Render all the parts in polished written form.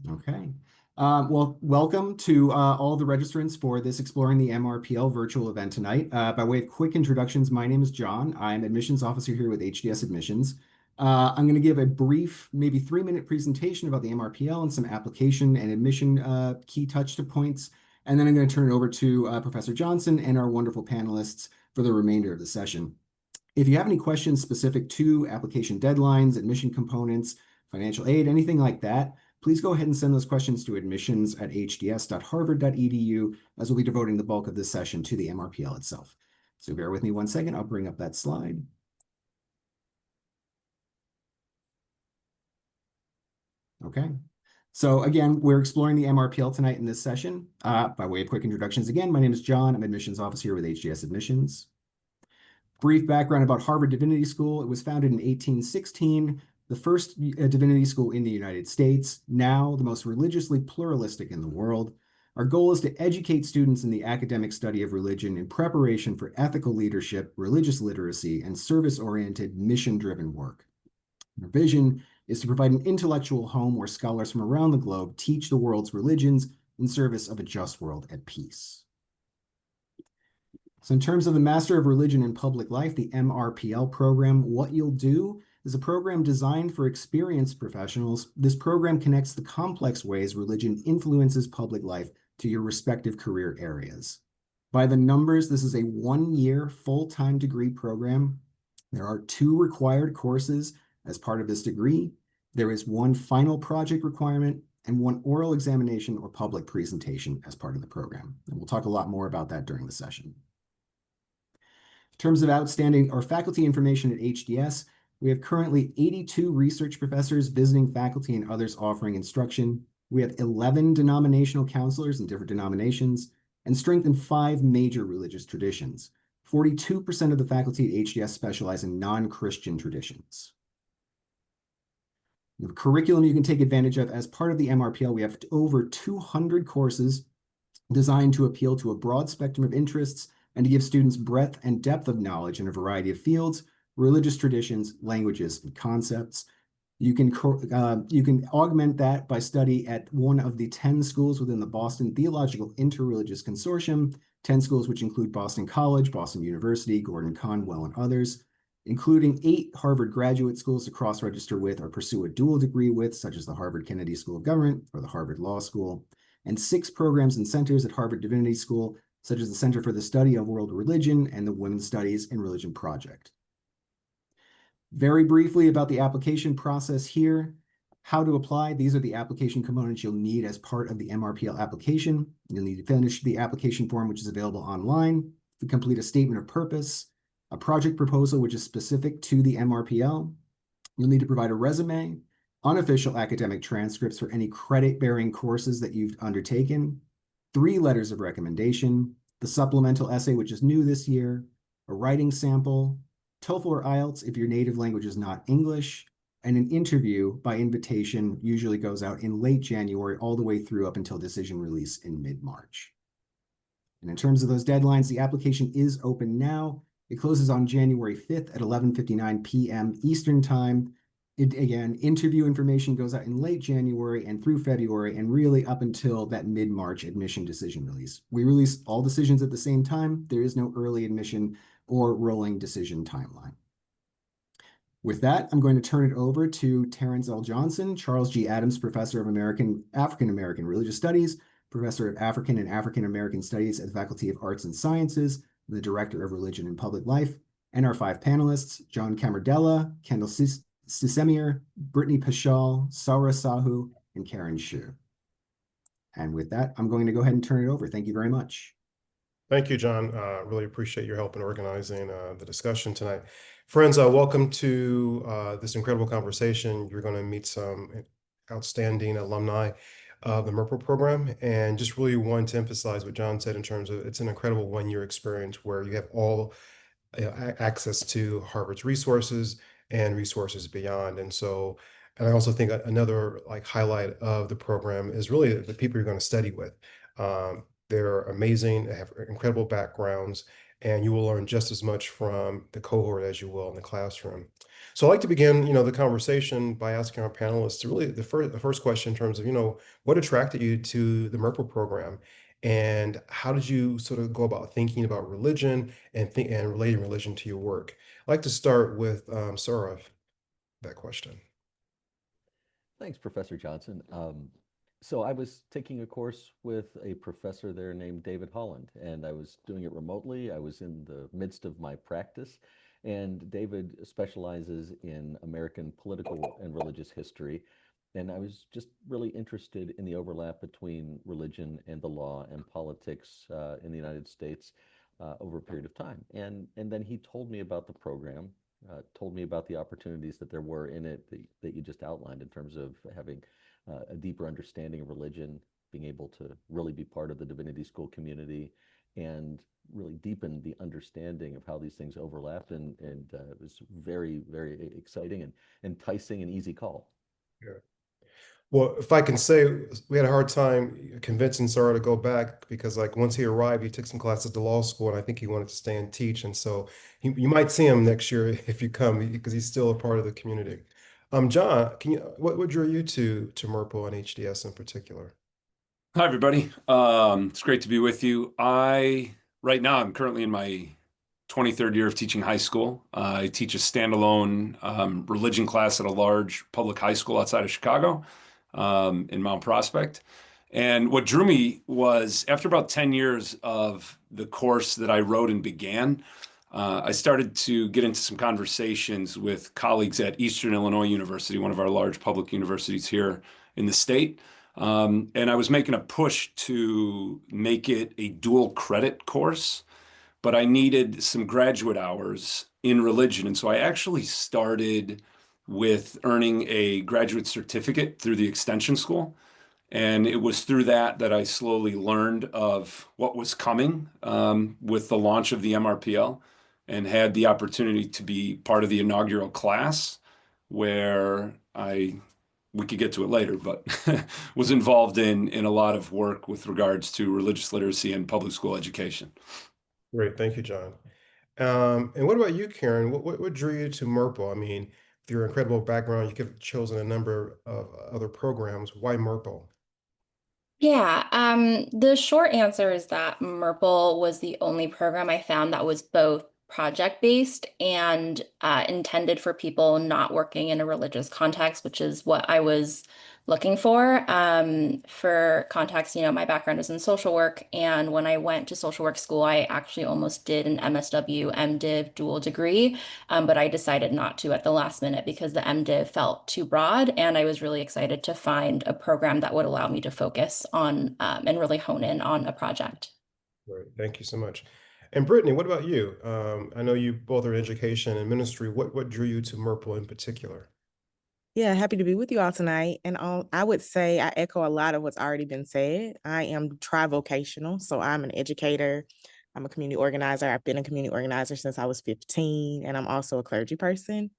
Okay. Well, welcome to all the registrants for this Exploring the MRPL virtual event tonight. By way of quick introductions, my name is John. I'm admissions officer here with HDS Admissions. I'm going to give a brief, maybe 3-minute presentation about the MRPL and some application and admission key touch points. And then I'm going to turn it over to Professor Johnson and our wonderful panelists for the remainder of the session. If you have any questions specific to application deadlines, admission components, financial aid, anything like that, please go ahead and send those questions to admissions@hds.harvard.edu, as we'll be devoting the bulk of this session to the MRPL itself. So bear with me one second. I'll bring up that slide. Okay. So again, we're exploring the MRPL tonight in this session. By way of quick introductions again, my name is John. I'm admissions officer here with HDS Admissions. Brief background about Harvard Divinity School. It was founded in 1816, the first divinity school in the United States, now the most religiously pluralistic in the world. Our goal is to educate students in the academic study of religion in preparation for ethical leadership, religious literacy, and service-oriented, mission-driven work. Our vision is to provide an intellectual home where scholars from around the globe teach the world's religions in service of a just world at peace. So in terms of the Master of Religion in Public Life, the MRPL program, what you'll do is a program designed for experienced professionals. This program connects the complex ways religion influences public life to your respective career areas. By the numbers, this is a 1-year full-time degree program. There are 2 required courses as part of this degree. There is 1 final project requirement and 1 oral examination or public presentation as part of the program. And we'll talk a lot more about that during the session. In terms of outstanding or faculty information at HDS, we have currently 82 research professors, visiting faculty, and others offering instruction. We have 11 denominational counselors in different denominations and strengthen 5 major religious traditions. 42% of the faculty at HDS specialize in non-Christian traditions. The curriculum you can take advantage of as part of the MRPL, we have over 200 courses designed to appeal to a broad spectrum of interests and to give students breadth and depth of knowledge in a variety of fields, religious traditions, languages, and concepts. You can augment that by study at one of the 10 schools within the Boston Theological Interreligious Consortium, 10 schools which include Boston College, Boston University, Gordon Conwell, and others, including 8 Harvard graduate schools to cross-register with or pursue a dual degree with, such as the Harvard Kennedy School of Government or the Harvard Law School, and 6 programs and centers at Harvard Divinity School, such as the Center for the Study of World Religion and the Women's Studies in Religion Project. Very briefly about the application process here. How to apply. These are the application components you'll need as part of the MRPL application. You'll need to finish the application form, which is available online, to complete a statement of purpose, a project proposal, which is specific to the MRPL. You'll need to provide a resume, unofficial academic transcripts for any credit-bearing courses that you've undertaken, 3 letters of recommendation, the supplemental essay, which is new this year, a writing sample, TOEFL or IELTS if your native language is not English, and an interview by invitation usually goes out in late January all the way through up until decision release in mid-March. And in terms of those deadlines, the application is open now. It closes on January 5th at 11:59 p.m. Eastern Time. Again, interview information goes out in late January and through February, and really up until that mid-March admission decision release. We release all decisions at the same time. There is no early admission or rolling decision timeline. With that, I'm going to turn it over to Terrence L. Johnson, Charles G. Adams Professor of African American Religious Studies, Professor of African and African American Studies at the Faculty of Arts and Sciences, the Director of Religion and Public Life, and our 5 panelists, John Camardella, Kendall Sisemir, Brittany Pashal, Saura Sahu, and Karen Shu. And with that, I'm going to go ahead and turn it over. Thank you very much. Thank you, John. Really appreciate your help in organizing the discussion tonight. Friends, welcome to this incredible conversation. You're going to meet some outstanding alumni of the MRPL program, and just really want to emphasize what John said in terms of it's an incredible 1-year experience where you have all access to Harvard's resources and resources beyond. And I also think another highlight of the program is really the people you're going to study with. They're amazing, they have incredible backgrounds, and you will learn just as much from the cohort as you will in the classroom. So I'd like to begin, the conversation by asking our panelists to really the first question in terms of, what attracted you to the MRPL program, and how did you sort of go about thinking about religion and relating religion to your work? I'd like to start with Saurav, that question. Thanks, Professor Johnson. So I was taking a course with a professor there named David Holland, and I was doing it remotely. I was in the midst of my practice, and David specializes in American political and religious history. And I was just really interested in the overlap between religion and the law and politics in the United States over a period of time. And then he told me about the program, told me about the opportunities that there were in it that you just outlined in terms of having a deeper understanding of religion, being able to really be part of the Divinity School community, and really deepen the understanding of how these things overlapped. And it was very, very exciting and enticing and easy call. Yeah. Well, if I can say, we had a hard time convincing Sarah to go back because, like, once he arrived, he took some classes at the law school, and I think he wanted to stay and teach. And so you might see him next year if you come, because he's still a part of the community. John, what drew you to MRPL and HDS in particular? Hi, everybody. It's great to be with you. Right now, I'm currently in my 23rd year of teaching high school. I teach a standalone religion class at a large public high school outside of Chicago, in Mount Prospect. And what drew me was after about 10 years of the course that I wrote and began, I started to get into some conversations with colleagues at Eastern Illinois University, one of our large public universities here in the state. And I was making a push to make it a dual credit course, but I needed some graduate hours in religion. And so I actually started with earning a graduate certificate through the extension school. And it was through that that I slowly learned of what was coming with the launch of the MRPL, and had the opportunity to be part of the inaugural class where we could get to it later, but was involved in a lot of work with regards to religious literacy and public school education. Great, thank you, John. And what about you, Karen? What drew you to MRPL? I mean, with your incredible background, you could have chosen a number of other programs. Why MRPL? Yeah, the short answer is that MRPL was the only program I found that was both project-based and intended for people not working in a religious context, which is what I was looking for. For context, my background is in social work, and when I went to social work school, I actually almost did an MSW MDiv dual degree, but I decided not to at the last minute because the MDiv felt too broad, and I was really excited to find a program that would allow me to focus on and really hone in on a project. Great, thank you so much. And Brittany, what about you? I know you both are in education and ministry. What drew you to MRPL in particular? Yeah, happy to be with you all tonight. And I would say I echo a lot of what's already been said. I am trivocational, so I'm an educator. I'm a community organizer. I've been a community organizer since I was 15, and I'm also a clergy person.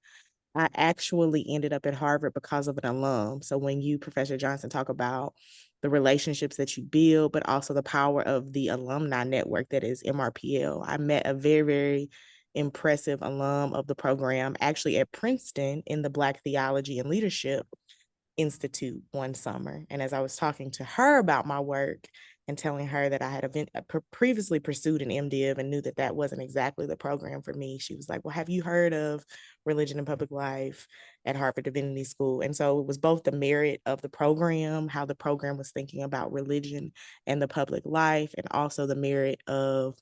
I actually ended up at Harvard because of an alum. So when you, Professor Johnson, talk about the relationships that you build, but also the power of the alumni network that is MRPL, I met a very, very impressive alum of the program actually at Princeton in the Black Theology and Leadership Institute one summer. And as I was talking to her about my work and telling her that I had previously pursued an MDiv and knew that that wasn't exactly the program for me, she was like, well, have you heard of religion and public life at Harvard Divinity School? And so it was both the merit of the program, how the program was thinking about religion and the public life, and also the merit of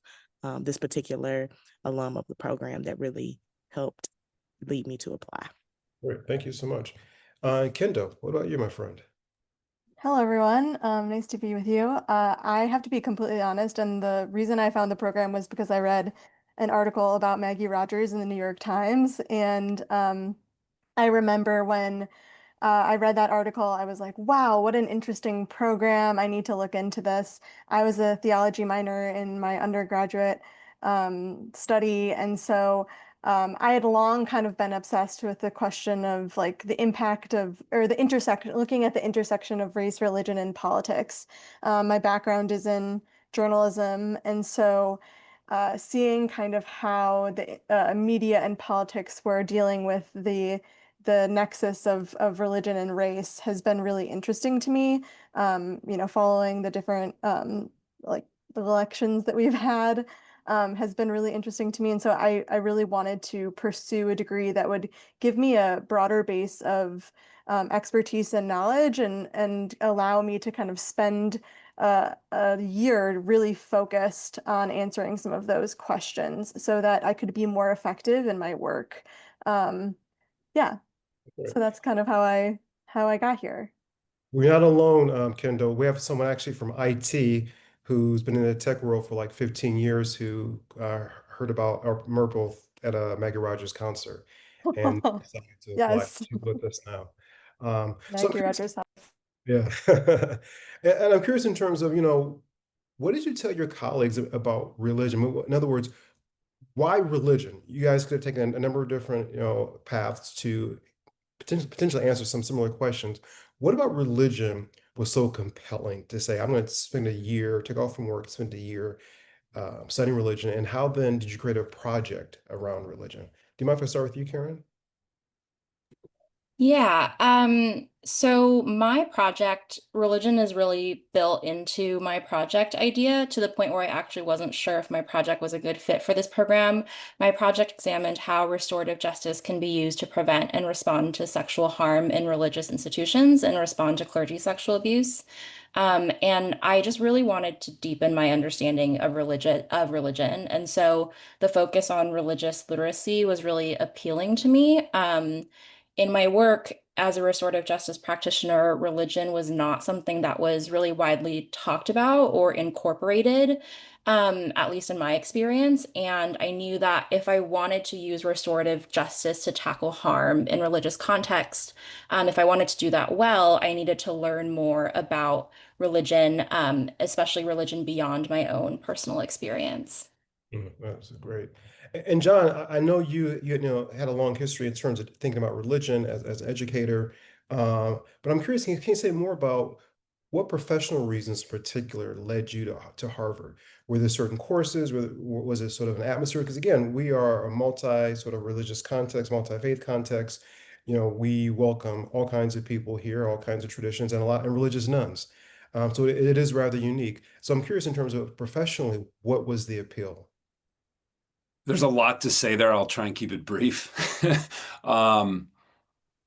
this particular alum of the program that really helped lead me to apply. Great, thank you so much. Kendo, what about you, my friend? Hello, everyone. Nice to be with you. I have to be completely honest, and the reason I found the program was because I read an article about Maggie Rogers in the New York Times, and I remember when I read that article, I was like, wow, what an interesting program. I need to look into this. I was a theology minor in my undergraduate study, and so I had long kind of been obsessed with the question of like the impact of, or the intersection, looking at the intersection of race, religion, and politics. My background is in journalism, and so seeing kind of how the media and politics were dealing with the nexus of religion and race has been really interesting to me. Following the different like the elections that we've had has been really interesting to me. And so I really wanted to pursue a degree that would give me a broader base of expertise and knowledge and allow me to kind of spend a year really focused on answering some of those questions so that I could be more effective in my work. Yeah, so that's kind of how I got here. We're not alone, Kendall. We have someone actually from IT who's been in the tech world for like 15 years who heard about our MRPL at a Maggie Rogers concert and decided to apply. Yes, She's with us now. So I'm Maggie curious, Rogers. yeah. And I'm curious in terms of, what did you tell your colleagues about religion? In other words, why religion? You guys could have taken a number of different, paths to potentially answer some similar questions. What about religion was so compelling to say, I'm going to spend a year, take off from work, spend a year studying religion? And how then did you create a project around religion? Do you mind if I start with you, Karen? Yeah, so my project, religion is really built into my project idea to the point where I actually wasn't sure if my project was a good fit for this program. My project examined how restorative justice can be used to prevent and respond to sexual harm in religious institutions and respond to clergy sexual abuse. And I just really wanted to deepen my understanding of religion. And so the focus on religious literacy was really appealing to me. In my work as a restorative justice practitioner, religion was not something that was really widely talked about or incorporated, at least in my experience. And I knew that if I wanted to use restorative justice to tackle harm in religious context, if I wanted to do that well, I needed to learn more about religion, especially religion beyond my own personal experience. That's great. And John, I know had a long history in terms of thinking about religion as an educator, but I'm curious, can you say more about what professional reasons in particular led you to Harvard? Were there certain courses? Was it sort of an atmosphere? Because again, we are a multi sort of religious context, multi-faith context. We welcome all kinds of people here, all kinds of traditions, and religious nuns. So it is rather unique. So I'm curious in terms of professionally, what was the appeal? There's a lot to say there. I'll try and keep it brief. Um,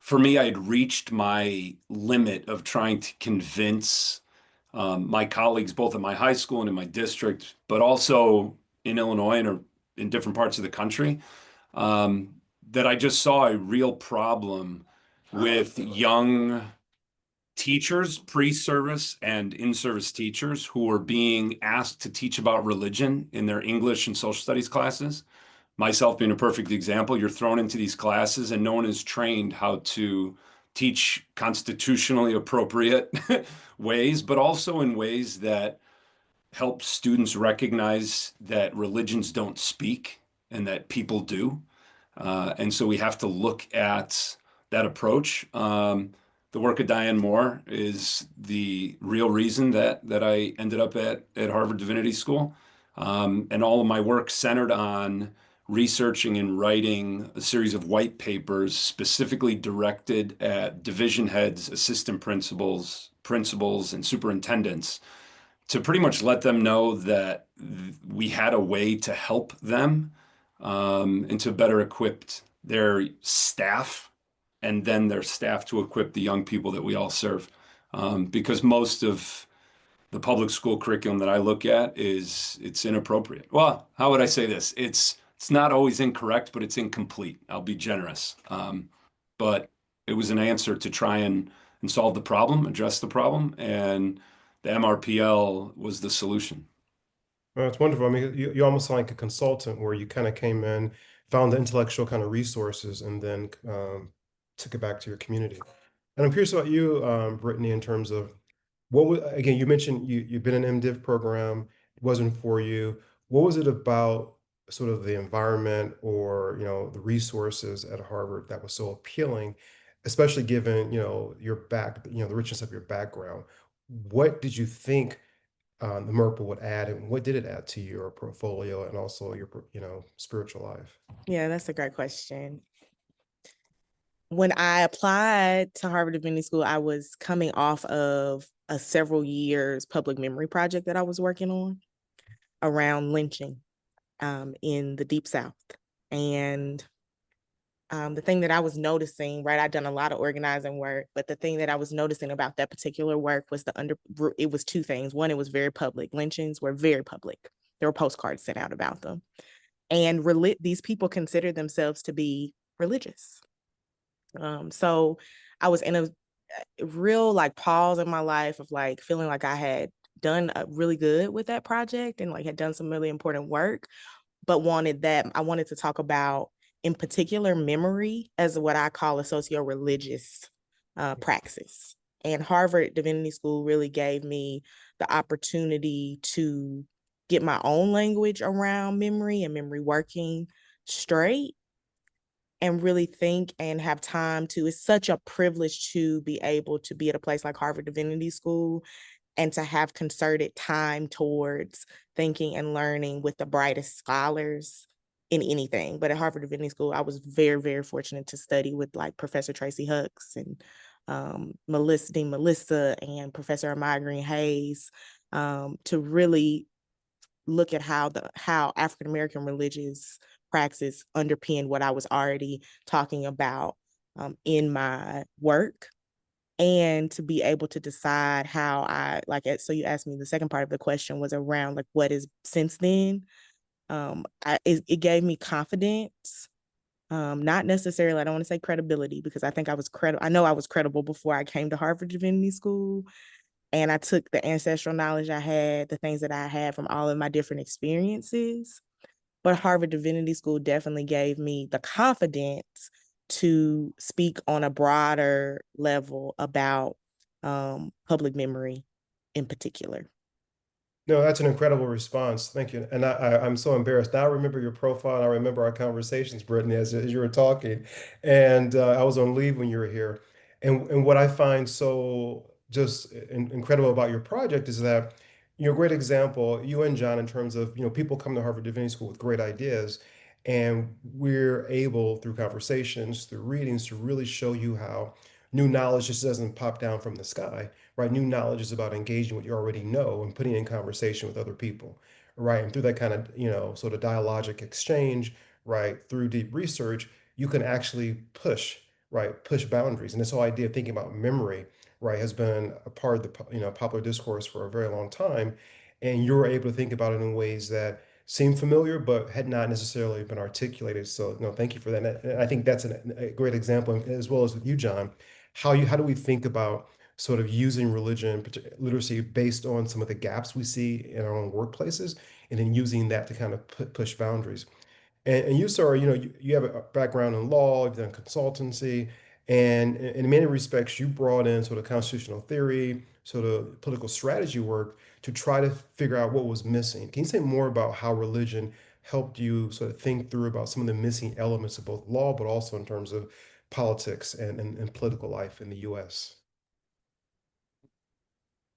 for me, I had reached my limit of trying to convince my colleagues, both at my high school and in my district, but also in Illinois and in different parts of the country, um, that I just saw a real problem with young teachers, pre-service and in-service teachers who were being asked to teach about religion in their English and social studies classes. Myself being a perfect example, you're thrown into these classes and no one is trained how to teach constitutionally appropriate ways, but also in ways that help students recognize that religions don't speak and that people do. And so we have to look at that approach. The work of Diane Moore is the real reason that I ended up at Harvard Divinity School. And all of my work centered on researching and writing a series of white papers specifically directed at division heads, assistant principals, and superintendents to pretty much let them know that we had a way to help them and to better equip their staff and then their staff to equip the young people that we all serve. Because most of the public school curriculum that I look at it's inappropriate. Well, how would I say this? It's not always incorrect, but it's incomplete. I'll be generous. But it was an answer to try and solve the problem, address the problem, and the MRPL was the solution. Well, it's wonderful. I mean, you almost sound like a consultant where you kind of came in, found the intellectual kind of resources, and then took it back to your community. And I'm curious about you, Brittany, in terms of again, you mentioned you've been in an MDiv program, it wasn't for you. What was it about sort of the environment or, the resources at Harvard that was so appealing, especially given, your the richness of your background? What did you think the MRPL would add, and what did it add to your portfolio and also your, spiritual life? Yeah, that's a great question. When I applied to Harvard Divinity School, I was coming off of a several years public memory project that I was working on around lynching in the Deep South. And the thing that I was noticing, right, I'd done a lot of organizing work, but the thing that I was noticing about that particular work was it was two things. One, it was very public. Lynchings were very public. There were postcards sent out about them. And these people considered themselves to be religious. So I was in a real like pause in my life of like feeling like I had done really good with that project and like had done some really important work, but I wanted to talk about in particular memory as what I call a socio-religious praxis. And Harvard Divinity School really gave me the opportunity to get my own language around memory and memory working straight and really think and have time to. It's such a privilege to be able to be at a place like Harvard Divinity School and to have concerted time towards thinking and learning with the brightest scholars in anything. But at Harvard Divinity School, I was very, very fortunate to study with like Professor Tracy Hucks and Dean Melissa and Professor Amaya Green Hayes to really look at how African American religious praxis underpinned what I was already talking about in my work, and to be able to decide how I like it. So you asked me, the second part of the question was around like what is since then. It gave me confidence, not necessarily, I don't want to say credibility, because I think I was credible. I know I was credible before I came to Harvard Divinity School. And I took the ancestral knowledge I had, the things that I had from all of my different experiences. But Harvard Divinity School definitely gave me the confidence to speak on a broader level about public memory in particular. No, that's an incredible response. Thank you. And I'm so embarrassed. Now I remember your profile and I remember our conversations, Brittany, as you were talking. And I was on leave when you were here. And what I find so just incredible about your project is that you're a great example, you and John, in terms of, people come to Harvard Divinity School with great ideas. And we're able, through conversations, through readings, to really show you how new knowledge just doesn't pop down from the sky, right? New knowledge is about engaging what you already know and putting it in conversation with other people, right? And through that kind of, sort of dialogic exchange, right, through deep research, you can actually push boundaries. And this whole idea of thinking about memory, right, has been a part of the, popular discourse for a very long time. And you're able to think about it in ways that seem familiar, but had not necessarily been articulated. So, no, thank you for that. And I think that's a great example, as well as with you, John. How do we think about sort of using religion literacy based on some of the gaps we see in our own workplaces, and then using that to kind of push boundaries. And you, sir, you have a background in law, you've done consultancy, and in many respects, you brought in sort of constitutional theory, sort of political strategy work to try to figure out what was missing. Can you say more about how religion helped you sort of think through about some of the missing elements of both law, but also in terms of politics and political life in the US?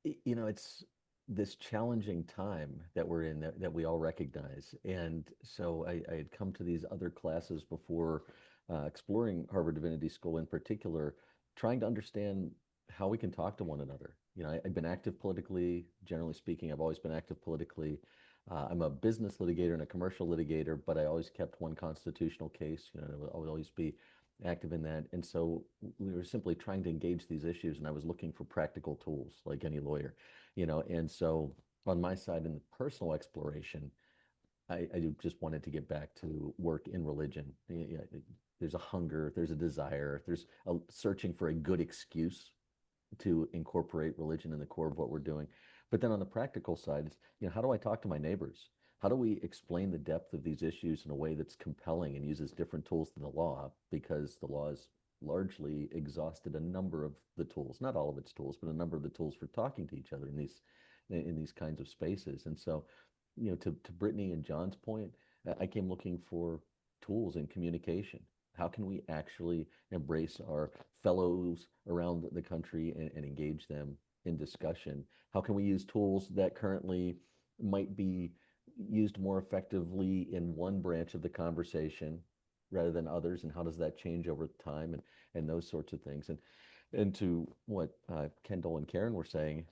It's this challenging time that we're in that we all recognize. And so I had come to these other classes before exploring Harvard Divinity School in particular, trying to understand how we can talk to one another. I've been active politically, generally speaking. I've always been active politically. I'm a business litigator and a commercial litigator, but I always kept one constitutional case. I would always be active in that. And so we were simply trying to engage these issues, and I was looking for practical tools like any lawyer, and so on my side in the personal exploration, I just wanted to get back to work in religion. There's a hunger, there's a desire, there's a searching for a good excuse to incorporate religion in the core of what we're doing. But then on the practical side, it's, how do I talk to my neighbors? How do we explain the depth of these issues in a way that's compelling and uses different tools than the law? Because the law has largely exhausted a number of the tools, not all of its tools, but a number of the tools for talking to each other in these kinds of spaces. And so, to Brittany and John's point, I came looking for tools in communication. How can we actually embrace our fellows around the country and engage them in discussion. How can we use tools that currently might be used more effectively in one branch of the conversation rather than others, and how does that change over time, and those sorts of things. And to what Kendall and Karen were saying,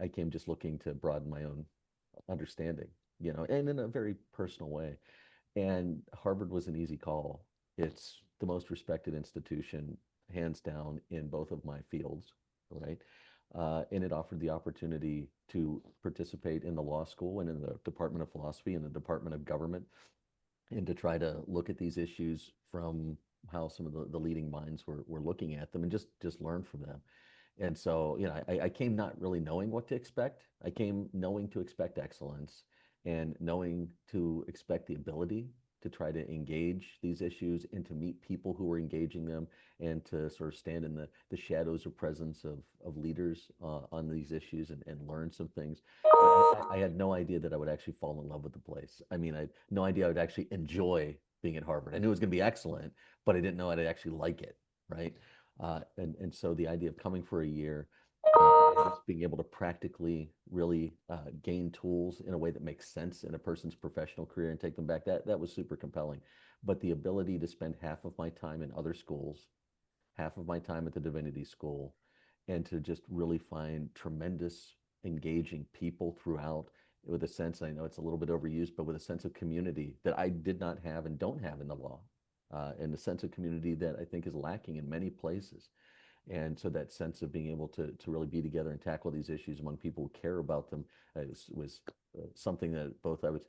I came just looking to broaden my own understanding, and in a very personal way. And Harvard was an easy call. It's the most respected institution, hands down, in both of my fields, right? And it offered the opportunity to participate in the law school and in the Department of Philosophy and the Department of Government, and to try to look at these issues from how some of the leading minds were looking at them, and just learn from them. And so, I came not really knowing what to expect. I came knowing to expect excellence, and knowing to expect the ability to try to engage these issues and to meet people who were engaging them, and to sort of stand in the shadows or presence of leaders on these issues, and learn some things. I had no idea that I would actually fall in love with the place. I mean, I had no idea I would actually enjoy being at Harvard. I knew it was going to be excellent, but I didn't know I'd actually like it, right? And so the idea of coming for a year, and just being able to practically really gain tools in a way that makes sense in a person's professional career and take them back, that was super compelling. But the ability to spend half of my time in other schools, half of my time at the Divinity School, and to just really find tremendous engaging people throughout, with a sense, I know it's a little bit overused, but with a sense of community that I did not have and don't have in the law, and a sense of community that I think is lacking in many places. And so that sense of being able to really be together and tackle these issues among people who care about them was something that both I was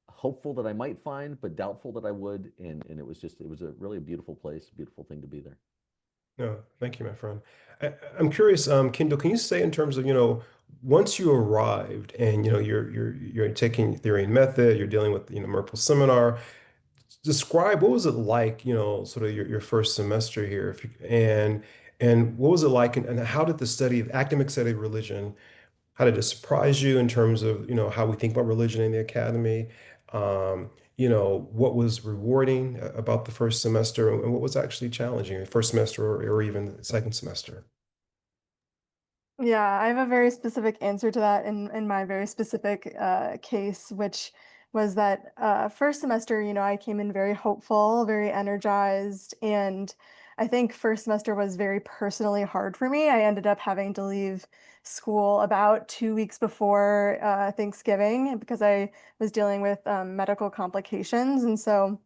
hopeful that I might find, but doubtful that I would. And it was a really beautiful place, beautiful thing to be there. No, thank you, my friend. I'm curious, Kendall, can you say, in terms of, once you arrived and, you're taking theory and method, you're dealing with, MRPL seminar, describe what was it like, sort of your first semester here, if you, and what was it like, and how did the academic study of religion, how did it surprise you in terms of, how we think about religion in the academy? What was rewarding about the first semester, and what was actually challenging, first semester or even second semester? Yeah, I have a very specific answer to that in my very specific case, which was that first semester, I came in very hopeful, very energized, and I think first semester was very personally hard for me. I ended up having to leave school about 2 weeks before Thanksgiving because I was dealing with medical complications. And so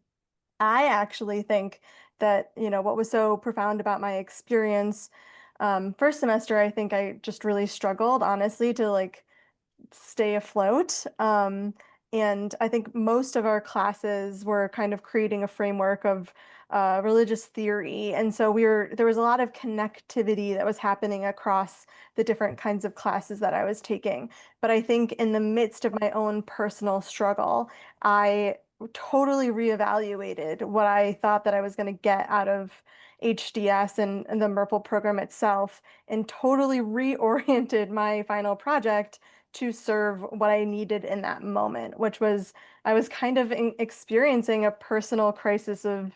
I actually think that, what was so profound about my experience first semester, I think I just really struggled, honestly, to like stay afloat. And I think most of our classes were kind of creating a framework of religious theory. And so there was a lot of connectivity that was happening across the different kinds of classes that I was taking. But I think in the midst of my own personal struggle, I totally reevaluated what I thought that I was going to get out of HDS and the MRPL program itself, and totally reoriented my final project to serve what I needed in that moment, which was I was kind of experiencing a personal crisis of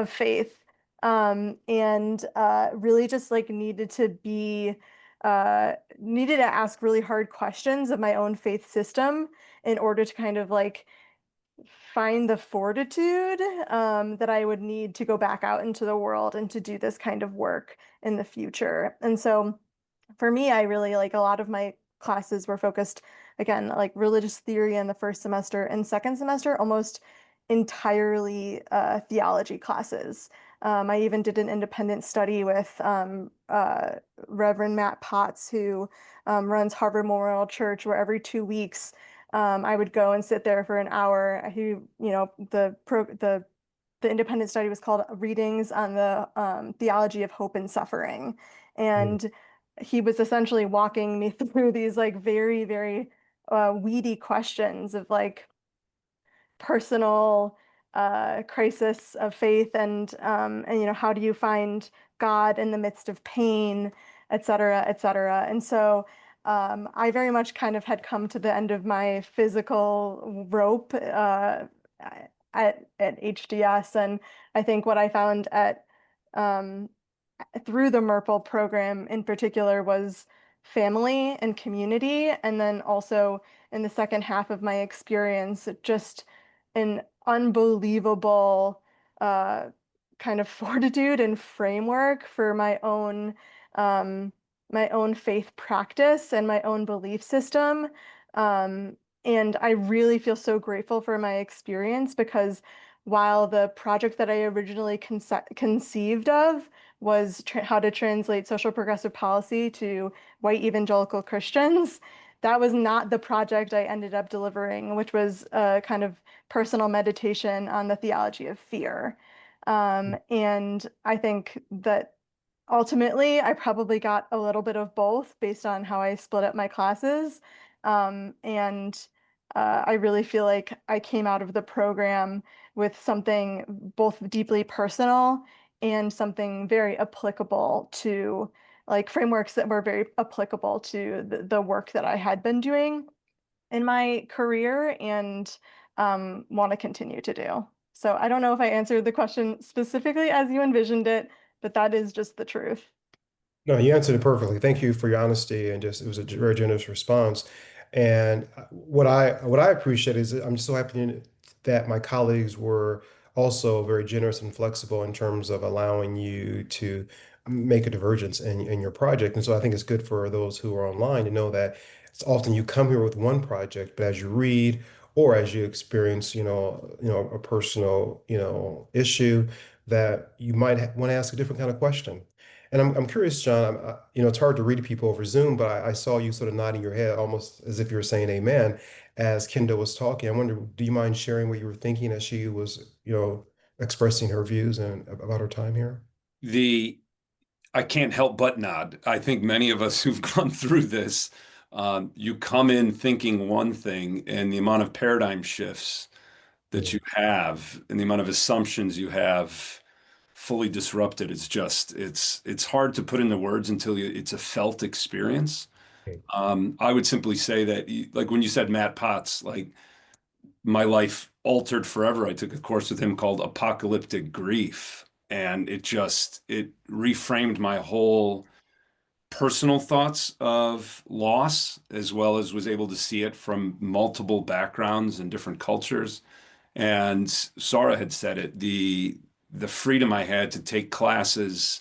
faith, and really just like needed to ask really hard questions of my own faith system in order to kind of like find the fortitude that I would need to go back out into the world and to do this kind of work in the future. And so for me, I really like a lot of my classes were focused, again, like religious theory in the first semester, and second semester, almost entirely theology classes. I even did an independent study with Reverend Matt Potts, who runs Harvard Memorial Church, where every 2 weeks I would go and sit there for an hour. The independent study was called Readings on the Theology of Hope and Suffering. And he was essentially walking me through these like very, very weedy questions of like personal crisis of faith, and how do you find God in the midst of pain, et cetera, et cetera. And so I very much kind of had come to the end of my physical rope at HDS. And I think what I found through the MRPL program in particular was family and community. And then also in the second half of my experience, just an unbelievable kind of fortitude and framework for um, my own faith practice and my own belief system. Um, and I really feel so grateful for my experience because while the project that I originally conceived of was how to translate social progressive policy to white evangelical Christians, that was not the project I ended up delivering, which was a kind of personal meditation on the theology of fear. And I think that ultimately, I probably got a little bit of both based on how I split up my classes. And I really feel like I came out of the program with something both deeply personal and something very applicable to like frameworks that were very applicable to the work that I had been doing in my career and want to continue to do. So I don't know if I answered the question specifically as you envisioned it, but that is just the truth. No, you answered it perfectly. Thank you for your honesty and just it was a very generous response. And what I appreciate is that I'm just so happy that my colleagues were also very generous and flexible in terms of allowing you to make a divergence in your project. And so I think it's good for those who are online to know that it's often you come here with one project, but as you read or as you experience, a personal, issue that you might want to ask a different kind of question. And I'm curious, John, it's hard to read people over Zoom, but I saw you sort of nodding your head almost as if you were saying amen as Kendall was talking. I wonder, do you mind sharing what you were thinking as she was, expressing her views and about her time here? The I can't help but nod. I think many of us who've gone through this, you come in thinking one thing, and the amount of paradigm shifts that you have and the amount of assumptions you have fully disrupted, it's hard to put into words until it's a felt experience. I would simply say that, like when you said Matt Potts, like my life altered forever. I took a course with him called Apocalyptic Grief, and it reframed my whole personal thoughts of loss, as well as was able to see it from multiple backgrounds and different cultures. And Sarah had said it, the freedom I had to take classes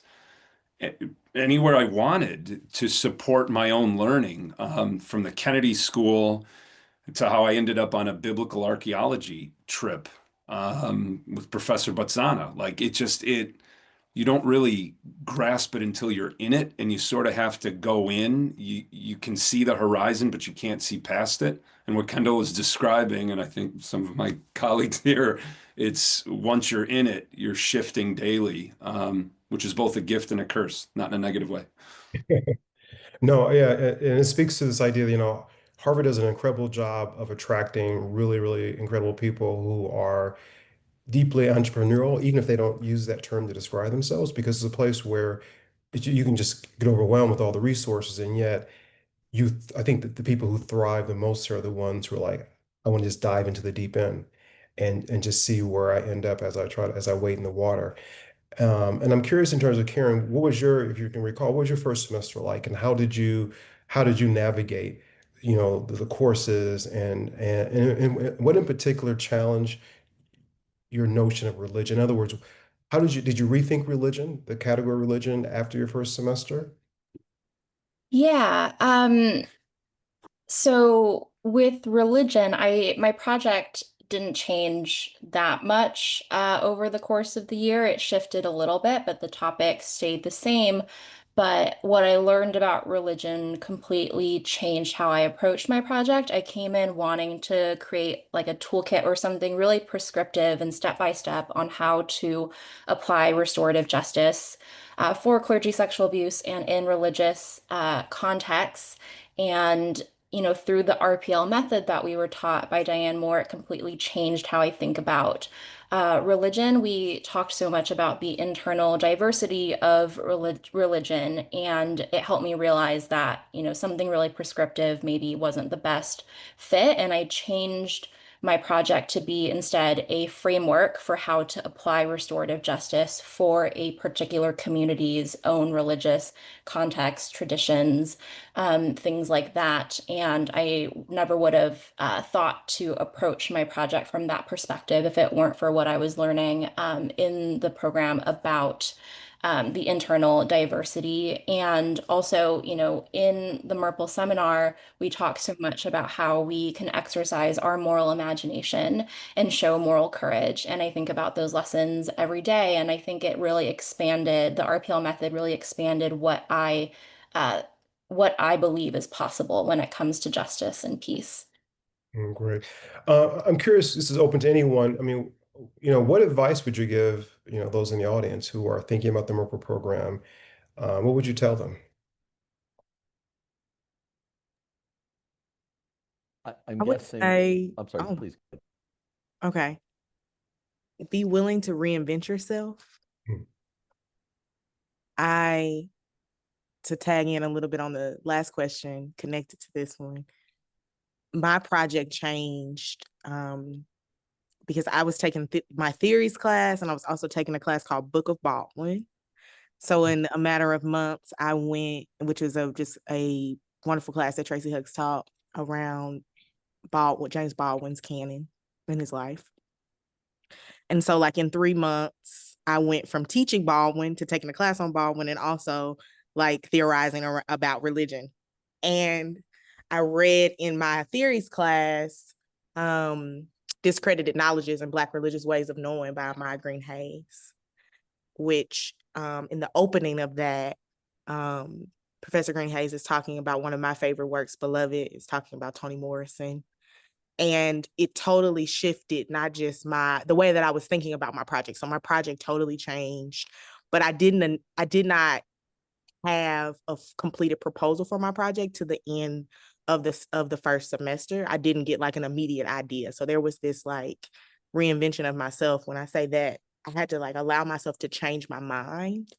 anywhere I wanted to support my own learning, from the Kennedy School to how I ended up on a biblical archaeology trip with Professor Bazzana. Like you don't really grasp it until you're in it, and you sort of have to go in. You can see the horizon, but you can't see past it. And what Kendall is describing, and I think some of my colleagues here, it's once you're in it, you're shifting daily, which is both a gift and a curse, not in a negative way. No, yeah, and it speaks to this idea that, Harvard does an incredible job of attracting really, really incredible people who are deeply entrepreneurial, even if they don't use that term to describe themselves, because it's a place where you can just get overwhelmed with all the resources, and yet I think that the people who thrive the most are the ones who are like, I want to just dive into the deep end and just see where I end up as I wade in the water. And I'm curious in terms of Karen, if you can recall, what was your first semester like, and how did you navigate, the courses and what in particular challenged your notion of religion? In other words, did you rethink religion, the category religion, after your first semester? Yeah. So with religion, my project didn't change that much over the course of the year. It shifted a little bit, but the topic stayed the same. But what I learned about religion completely changed how I approached my project. I came in wanting to create like a toolkit or something really prescriptive and step by step on how to apply restorative justice for clergy sexual abuse and in religious contexts. And through the RPL method that we were taught by Diane Moore, it completely changed how I think about religion. We talked so much about the internal diversity of religion, and it helped me realize that, something really prescriptive maybe wasn't the best fit. And I changed my project to be instead a framework for how to apply restorative justice for a particular community's own religious context, traditions, things like that. And I never would have thought to approach my project from that perspective if it weren't for what I was learning in the program about the internal diversity. And also, in the MRPL seminar, we talk so much about how we can exercise our moral imagination and show moral courage. And I think about those lessons every day. And I think it really expanded, the RPL method really expanded what I believe is possible when it comes to justice and peace. Great. I'm curious, this is open to anyone. I mean, what advice would you give, those in the audience who are thinking about the MRPL program? What would you tell them? I'm I would guessing, say, I'm sorry, oh, please. okay. Be willing to reinvent yourself. Hmm. To tag in a little bit on the last question connected to this one, my project changed because I was taking my theories class, and I was also taking a class called Book of Baldwin. So in a matter of months, I went, which was just a wonderful class that Tracy Huggs taught around James Baldwin's canon in his life. And so like in 3 months, I went from teaching Baldwin to taking a class on Baldwin and also like theorizing about religion. And I read in my theories class, Discredited Knowledges and Black Religious Ways of Knowing by My Green Hayes, which in the opening of that, Professor Green Hayes is talking about one of my favorite works, Beloved, is talking about Toni Morrison. And it totally shifted not just the way that I was thinking about my project. So my project totally changed, but I did not have a completed proposal for my project to the end of the first semester. I didn't get like an immediate idea. So there was this like reinvention of myself. When I say that, I had to like allow myself to change my mind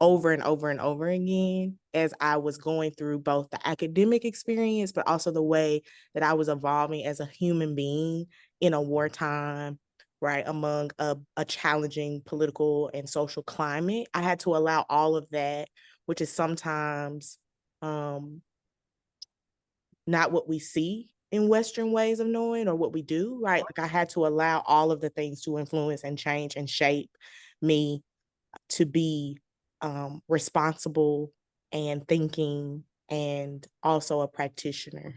over and over and over again as I was going through both the academic experience, but also the way that I was evolving as a human being in a wartime, right, among a challenging political and social climate. I had to allow all of that, which is sometimes not what we see in Western ways of knowing or what we do, right? Like I had to allow all of the things to influence and change and shape me to be responsible and thinking and also a practitioner.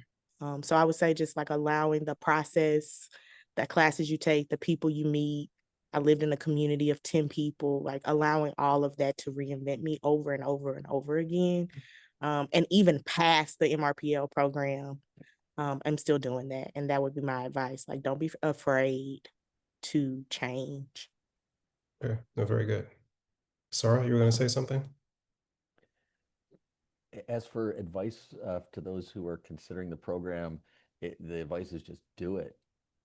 So I would say just like allowing the process, the classes you take, the people you meet. I lived in a community of 10 people, like allowing all of that to reinvent me over and over and over again. And even past the MRPL program, I'm still doing that. And that would be my advice. Like, don't be afraid to change. Okay, no, very good. Sarah, you were going to say something? As for advice to those who are considering the program, the advice is just do it.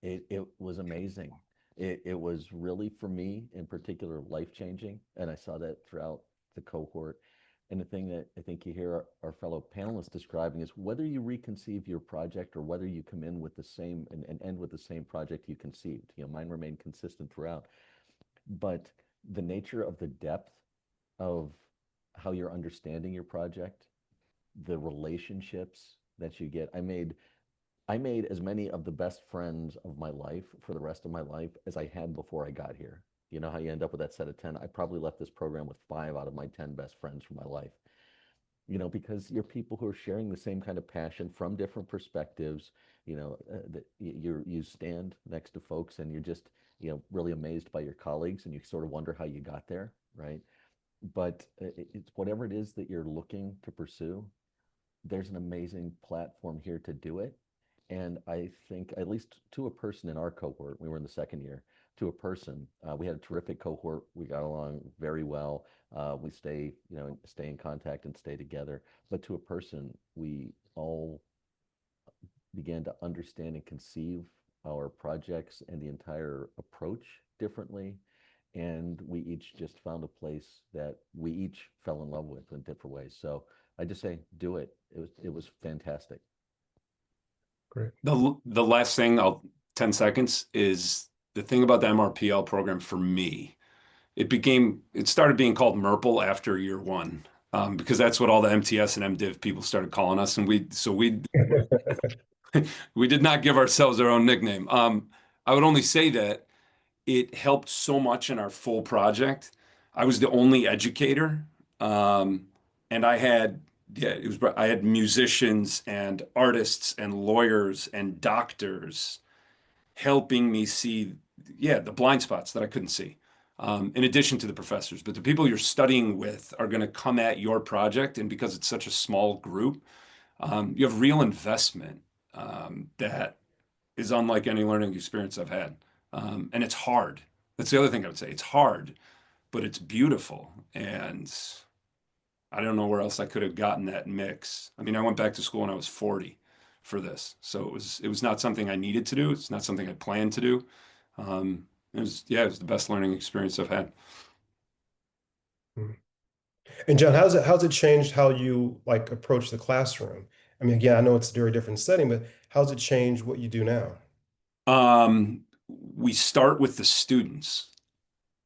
It was amazing. It was really, for me in particular, life-changing. And I saw that throughout the cohort. And the thing that I think you hear our fellow panelists describing is whether you reconceive your project or whether you come in with the same and end with the same project you conceived. Mine remained consistent throughout. But the nature of the depth of how you're understanding your project, the relationships that you get. I made as many of the best friends of my life for the rest of my life as I had before I got here. You know how you end up with that set of 10? I probably left this program with 5 out of my 10 best friends from my life. Because you're people who are sharing the same kind of passion from different perspectives. That you stand next to folks and you're just, really amazed by your colleagues and you sort of wonder how you got there, right? But it's whatever it is that you're looking to pursue, there's an amazing platform here to do it. And I think, at least to a person in our cohort, we were in the second year, to a person, we had a terrific cohort. We got along very well. We stay in contact and stay together. But to a person, we all began to understand and conceive our projects and the entire approach differently. And we each just found a place that we each fell in love with in different ways. So I just say, do it. It was fantastic. Great. The last thing I'll 10 seconds, is the thing about the MRPL program for me. It started being called MRPL after year one, because that's what all the MTS and MDiv people started calling us. And we we did not give ourselves our own nickname. I would only say that it helped so much in our full project. I was the only educator, and I had musicians and artists and lawyers and doctors helping me see, the blind spots that I couldn't see. In addition to the professors, but the people you're studying with are going to come at your project, and because it's such a small group, you have real investment that is unlike any learning experience I've had. And it's hard. That's the other thing I would say. It's hard, but it's beautiful. And I don't know where else I could have gotten that mix. I mean, I went back to school when I was 40 for this. So it was not something I needed to do. It's not something I planned to do. It was the best learning experience I've had. And John, how's it changed how you like approach the classroom? I mean, again, I know it's a very different setting, but how's it changed what you do now? We start with the students.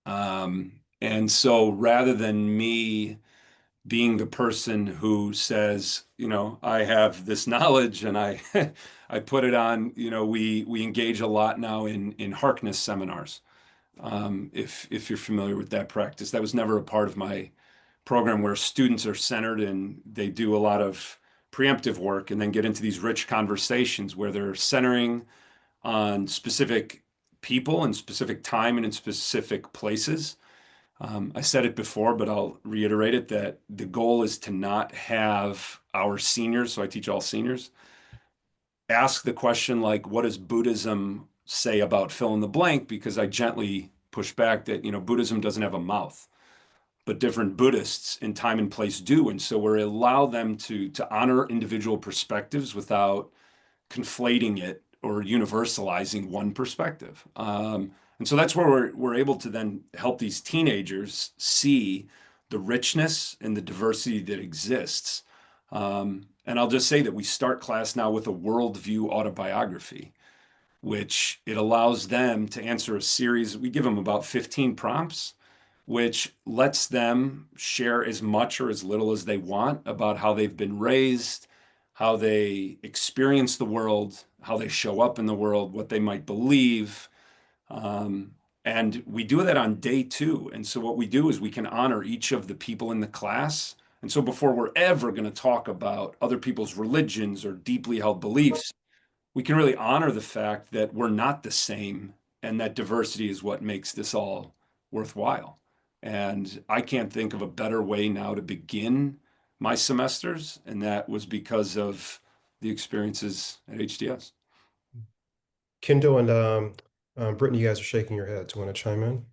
And so rather than me being the person who says, I have this knowledge and I I put it on, we engage a lot now in Harkness seminars. If you're familiar with that practice, that was never a part of my program, where students are centered and they do a lot of preemptive work and then get into these rich conversations where they're centering on specific people in specific time and in specific places. I said it before, but I'll reiterate it, that the goal is to not have our seniors, so I teach all seniors, ask the question like, what does Buddhism say about fill in the blank? Because I gently push back that, Buddhism doesn't have a mouth, but different Buddhists in time and place do. And so we allow them to honor individual perspectives without conflating it or universalizing one perspective. And so that's where we're able to then help these teenagers see the richness and the diversity that exists. And I'll just say that we start class now with a worldview autobiography, which it allows them to answer a series. We give them about 15 prompts, which lets them share as much or as little as they want about how they've been raised, how they experience the world, how they show up in the world, what they might believe. And we do that on day 2. And so what we do is we can honor each of the people in the class. And so before we're ever going to talk about other people's religions or deeply held beliefs, we can really honor the fact that we're not the same and that diversity is what makes this all worthwhile. And I can't think of a better way now to begin my semesters, and that was because of the experiences at HDS. Kendall and Brittany, you guys are shaking your heads. Want to chime in?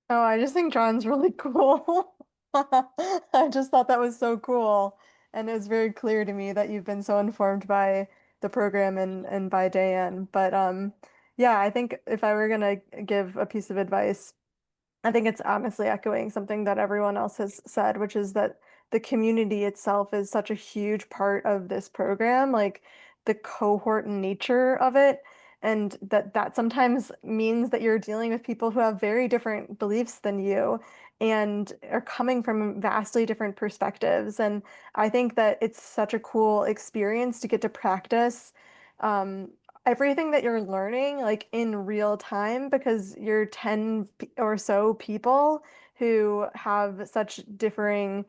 Oh, I just think John's really cool. I just thought that was so cool. And it was very clear to me that you've been so informed by the program and by Diane. But yeah, I think if I were gonna give a piece of advice, I think it's honestly echoing something that everyone else has said, which is that the community itself is such a huge part of this program, like the cohort nature of it, and that sometimes means that you're dealing with people who have very different beliefs than you and are coming from vastly different perspectives. And I think that it's such a cool experience to get to practice everything that you're learning like in real time, because you're 10 or so people who have such differing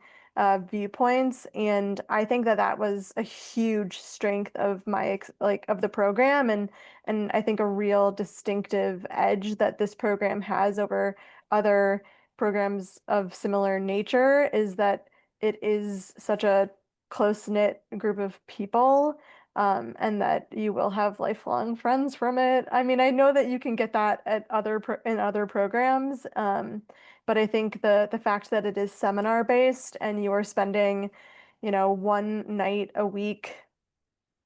viewpoints. And I think that that was a huge strength of like of the program, and I think a real distinctive edge that this program has over other programs of similar nature is that it is such a close-knit group of people, and that you will have lifelong friends from it. I mean, I know that you can get that at in other programs, but I think the fact that it is seminar based and you are spending, one night a week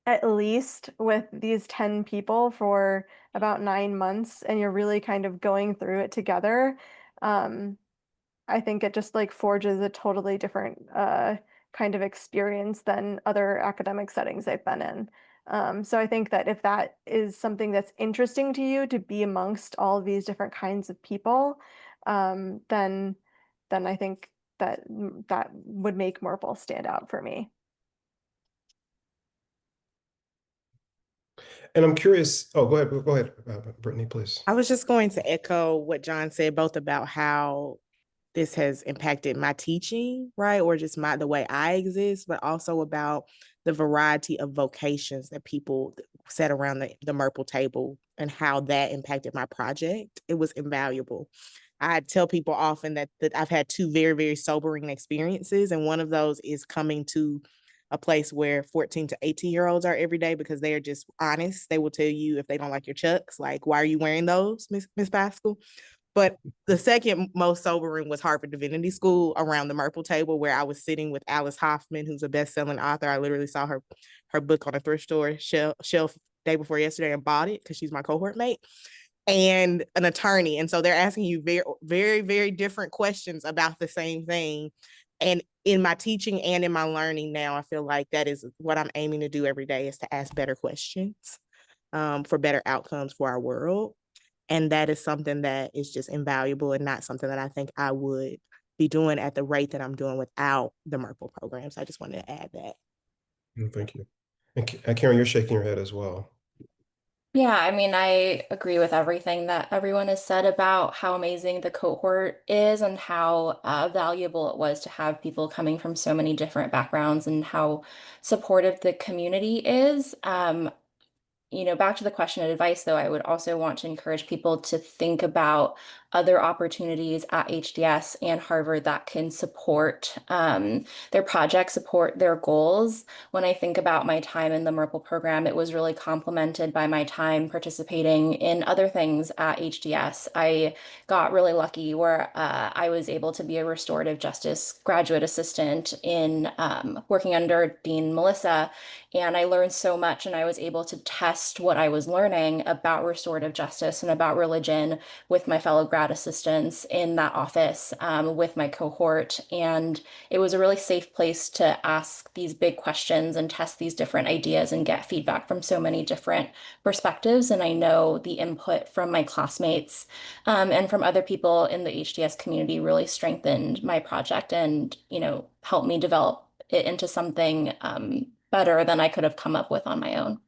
at least with these 10 people for about 9 months, and you're really kind of going through it together. Um, I think it just like forges a totally different kind of experience than other academic settings I've been in. So I think that if that is something that's interesting to you to be amongst all of these different kinds of people, then I think that that would make MRPL stand out for me. And I'm curious. Oh, go ahead, Brittany, please. I was just going to echo what John said, both about how this has impacted my teaching, right? Or just the way I exist, but also about the variety of vocations that people set around the MRPL table and how that impacted my project. It was invaluable. I tell people often that I've had two very, very sobering experiences. And one of those is coming to a place where 14 to 18-year-olds are every day because they are just honest. They will tell you if they don't like your Chucks, like, why are you wearing those, Miss Pascal? But the second most sobering was Harvard Divinity School around the MRPL table, where I was sitting with Alice Hoffman, who's a best-selling author. I literally saw her book on a thrift store shelf day before yesterday and bought it because she's my cohort mate, and an attorney. And so they're asking you very, very, very different questions about the same thing. And in my teaching and in my learning now, I feel like that is what I'm aiming to do every day, is to ask better questions for better outcomes for our world. And that is something that is just invaluable and not something that I think I would be doing at the rate that I'm doing without the MRPL program. So I just wanted to add that. Thank you. And Karen, you're shaking your head as well. Yeah, I mean, I agree with everything that everyone has said about how amazing the cohort is and how valuable it was to have people coming from so many different backgrounds and how supportive the community is. Back to the question of advice, though, I would also want to encourage people to think about other opportunities at HDS and Harvard that can support their project, support their goals. When I think about my time in the MRPL program, it was really complemented by my time participating in other things at HDS. I got really lucky where I was able to be a restorative justice graduate assistant in working under Dean Melissa. And I learned so much, and I was able to test what I was learning about restorative justice and about religion with my fellow grad assistants in that office with my cohort. And it was a really safe place to ask these big questions and test these different ideas and get feedback from so many different perspectives. And I know the input from my classmates and from other people in the HDS community really strengthened my project and, helped me develop it into something better than I could have come up with on my own.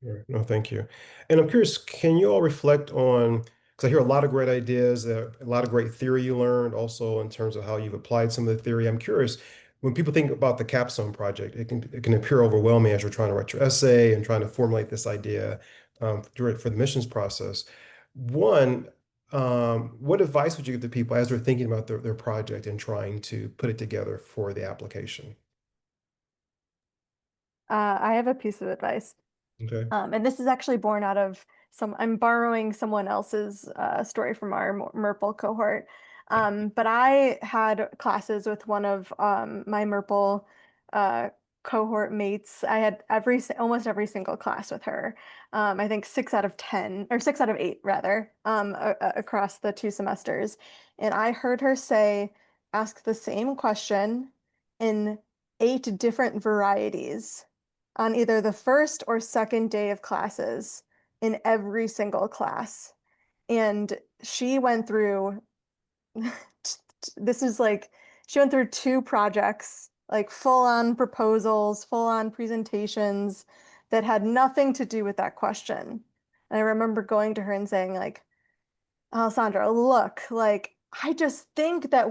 Right. No, thank you. And I'm curious, can you all reflect on, because I hear a lot of great ideas, a lot of great theory you learned, also in terms of how you've applied some of the theory. I'm curious, when people think about the capstone project, it can appear overwhelming as you're trying to write your essay and trying to formulate this idea for the missions process. One, what advice would you give to people as they're thinking about their project and trying to put it together for the application? I have a piece of advice. Okay. And this is actually born out of I'm borrowing someone else's story from our MRPL cohort. But I had classes with one of my MRPL uh, cohort mates. I had almost every single class with her. I think 6 out of 10, or 6 out of 8 rather, across the 2 semesters. And I heard her ask the same question in 8 different varieties on either the first or second day of classes in every single class. And she went through, this is like, she went through 2 projects, like full on proposals, full on presentations that had nothing to do with that question. And I remember going to her and saying, like, Alessandra, look, like, I just think that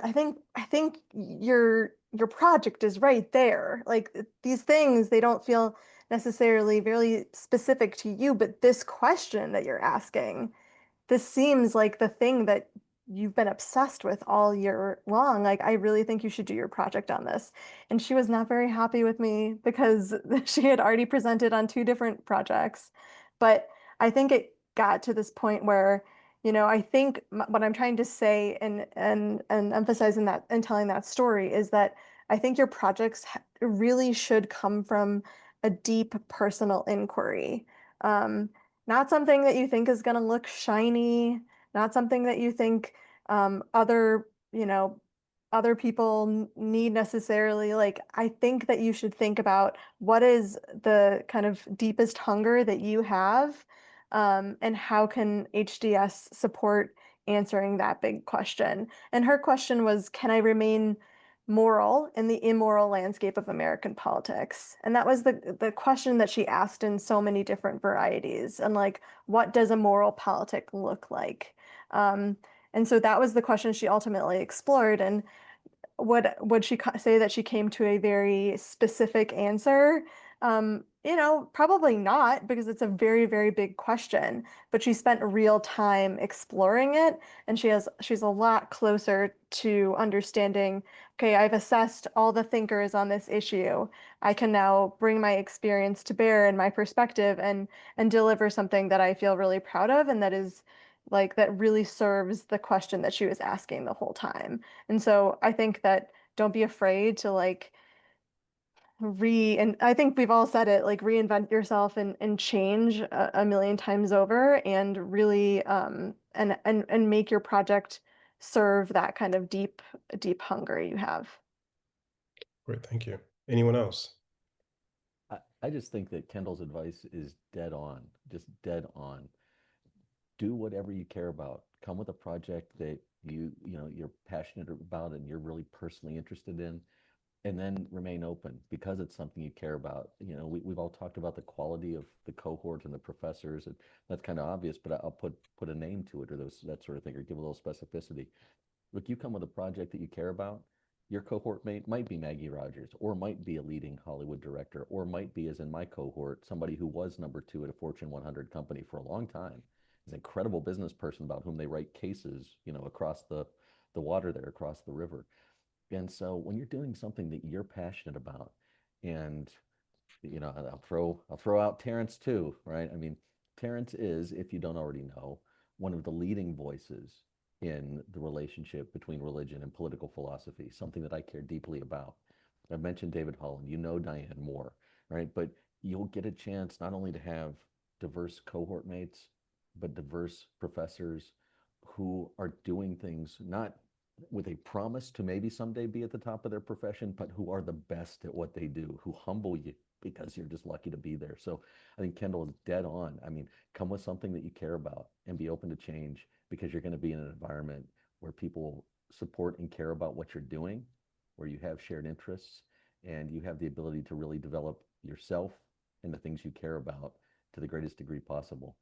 I think your project is right there. Like these things, they don't feel necessarily very specific to you, but this question that you're asking, this seems like the thing that you've been obsessed with all year long. Like, I really think you should do your project on this. And she was not very happy with me because she had already presented on 2 different projects. But I think it got to this point where, I think what I'm trying to say and emphasizing that and telling that story is that I think your projects really should come from a deep personal inquiry. Not something that you think is going to look shiny, not something that you think other, other people need necessarily. Like, I think that you should think about what is the kind of deepest hunger that you have, and how can HDS support answering that big question. And her question was, can I remain moral in the immoral landscape of American politics? And that was the question that she asked in so many different varieties. And like, what does a moral politic look like? And so that was the question she ultimately explored. And would she say that she came to a very specific answer? Probably not, because it's a very, very big question, but she spent real time exploring it, and she's a lot closer to understanding, okay, I've assessed all the thinkers on this issue. I can now bring my experience to bear and my perspective and deliver something that I feel really proud of, and that is like that really serves the question that she was asking the whole time. And so I think that don't be afraid to like and I think we've all said it, like reinvent yourself and change a million times over, and really and make your project serve that kind of deep hunger you have. Great, thank you. Anyone else? I just think that Kendall's advice is dead on, just dead on. Do whatever you care about. Come with a project that you're passionate about and you're really personally interested in, and then remain open because it's something you care about. We've all talked about the quality of the cohort and the professors, and that's kind of obvious, but I'll put a name to it, or that sort of thing, or give a little specificity. Look, you come with a project that you care about, your cohort might be Maggie Rogers, or might be a leading Hollywood director, or might be, as in my cohort, somebody who was #2 at a Fortune 100 company for a long time, is an incredible business person about whom they write cases, across the water there, across the river. And so when you're doing something that you're passionate about, and I'll throw out Terrence too, right? I mean, Terrence is, if you don't already know, one of the leading voices in the relationship between religion and political philosophy, something that I care deeply about. I've mentioned David Holland, Diane Moore, right? But you'll get a chance not only to have diverse cohort mates, but diverse professors who are doing things not with a promise to maybe someday be at the top of their profession, but who are the best at what they do, who humble you because you're just lucky to be there. So I think Kendall is dead on. I mean, come with something that you care about and be open to change, because you're going to be in an environment where people support and care about what you're doing, where you have shared interests, and you have the ability to really develop yourself and the things you care about to the greatest degree possible.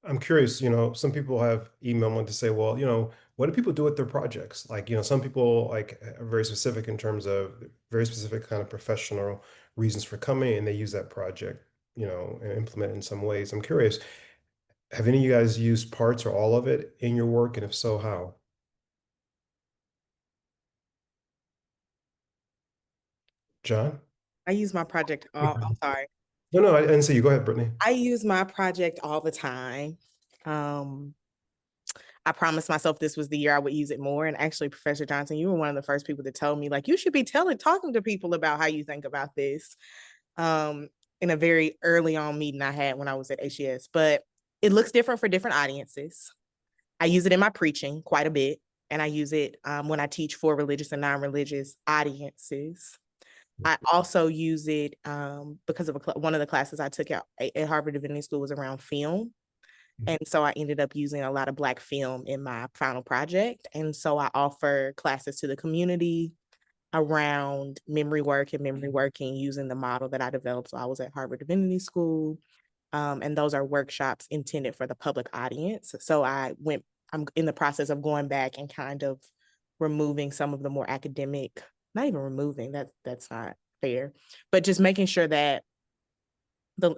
I'm curious, some people have emailed me to say, well, what do people do with their projects? Like, some people like are very specific in terms of very specific kind of professional reasons for coming, and they use that project, and implement it in some ways. I'm curious, have any of you guys used parts or all of it in your work? And if so, how? John? I use my project I'm sorry. No, I didn't see you. Go ahead, Brittany. I use my project all the time. I promised myself this was the year I would use it more. And actually, Professor Johnson, you were one of the first people to tell me, like, you should be talking to people about how you think about this, in a very early on meeting I had when I was at HES. But it looks different for different audiences. I use it in my preaching quite a bit, and I use it when I teach for religious and non-religious audiences. I also use it because of one of the classes I took at Harvard Divinity School was around film. And so I ended up using a lot of Black film in my final project. And so I offer classes to the community around memory work and memory working using the model that I developed. So I was at Harvard Divinity School, and those are workshops intended for the public audience. So I'm in the process of going back and kind of removing some of the more academic, not even removing, that's not fair, but just making sure that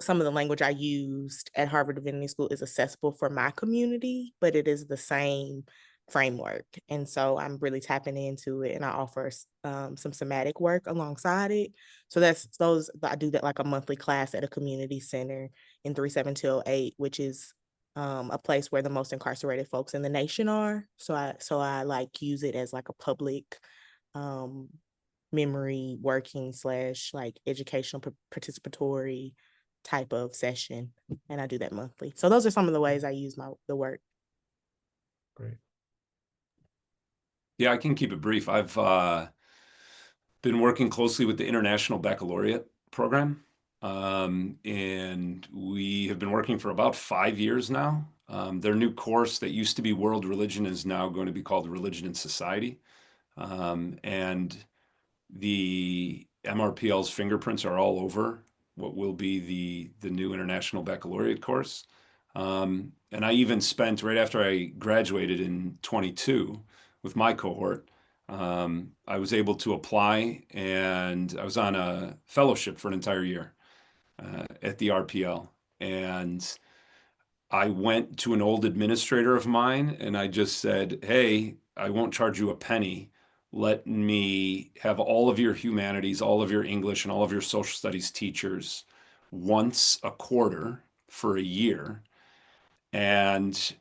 some of the language I used at Harvard Divinity School is accessible for my community, but it is the same framework. And so I'm really tapping into it, and I offer some somatic work alongside it. So I do that like a monthly class at a community center in 37208, which is a place where the most incarcerated folks in the nation are. So I like use it as like a public memory working / like educational participatory type of session, and I do that monthly. So those are some of the ways I use the work. Great. Yeah, I can keep it brief. I've been working closely with the International Baccalaureate program, and we have been working for about 5 years now. Their new course that used to be World Religion is now going to be called Religion and Society. And the MRPL's fingerprints are all over what will be the new International Baccalaureate course. And I even spent, right after I graduated in 22 with my cohort, I was able to apply, and I was on a fellowship for an entire year at the RPL. And I went to an old administrator of mine and I just said, hey, I won't charge you a penny. Let me have all of your humanities, all of your English, and all of your social studies teachers once a quarter for a year and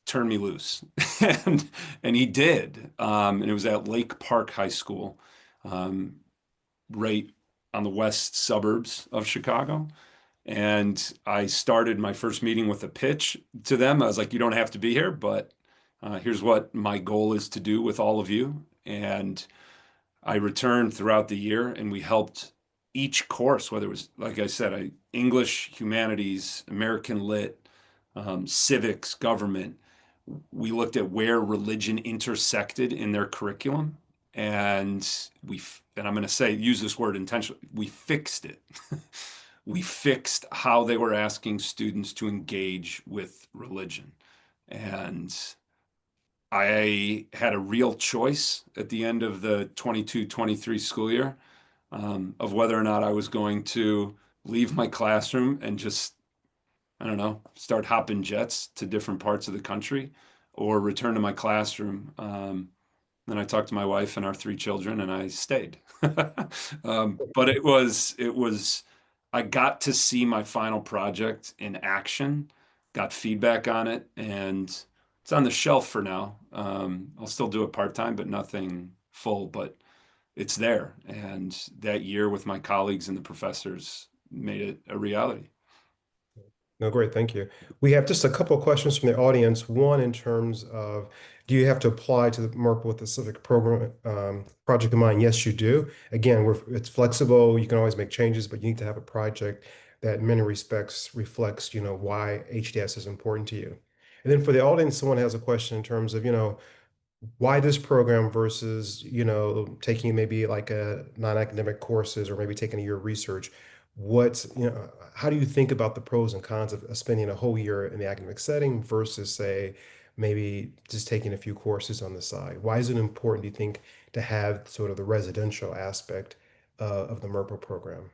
turn me loose. and and he did. And it was at Lake Park High School, um, right on the west suburbs of Chicago. And I started my first meeting with a pitch to them. I was like, you don't have to be here, but here's what my goal is to do with all of you. And I returned throughout the year and we helped each course, whether it was, like I said, English, humanities, American lit, civics, government. We looked at where religion intersected in their curriculum. And and I'm going to say, use this word intentionally, we fixed it. We fixed how they were asking students to engage with religion. And I had a real choice at the end of the 22-23 school year, of whether or not I was going to leave my classroom and just, I don't know, start hopping jets to different parts of the country or return to my classroom. Then I talked to my wife and our 3 children, and I stayed. But I got to see my final project in action, got feedback on it, and it's on the shelf for now. I'll still do it part-time, but nothing full, but it's there. And that year with my colleagues and the professors made it a reality. No, great, thank you. We have just a couple of questions from the audience. One in terms of, do you have to apply to the MRPL with a specific program project in mind? Yes, you do. Again, it's flexible. You can always make changes, but you need to have a project that in many respects reflects, why HDS is important to you. And then for the audience, someone has a question in terms of, why this program versus, taking maybe like a non-academic courses or maybe taking a year of research. How do you think about the pros and cons of spending a whole year in the academic setting versus, say, maybe just taking a few courses on the side? Why is it important, do you think, to have sort of the residential aspect of the MRPL program?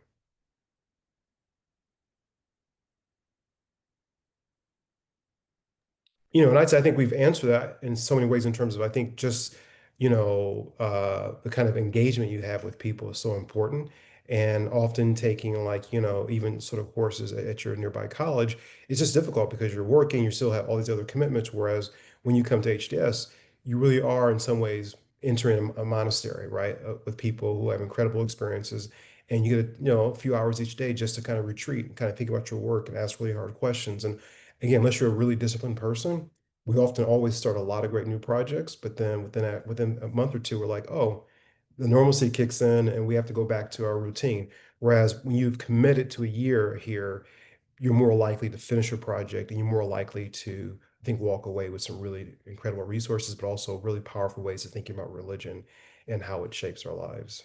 And I think we've answered that in so many ways in terms of, I think just, the kind of engagement you have with people is so important. And often taking like, even sort of courses at your nearby college, it's just difficult because you're working, you still have all these other commitments. Whereas when you come to HDS, you really are in some ways entering a monastery, right? With people who have incredible experiences. And you get, a few hours each day just to kind of retreat and kind of think about your work and ask really hard questions. And again, unless you're a really disciplined person, we often always start a lot of great new projects, but then within a month or two, we're like, oh, the normalcy kicks in and we have to go back to our routine. Whereas when you've committed to a year here, you're more likely to finish your project and you're more likely to, I think, walk away with some really incredible resources, but also really powerful ways of thinking about religion and how it shapes our lives.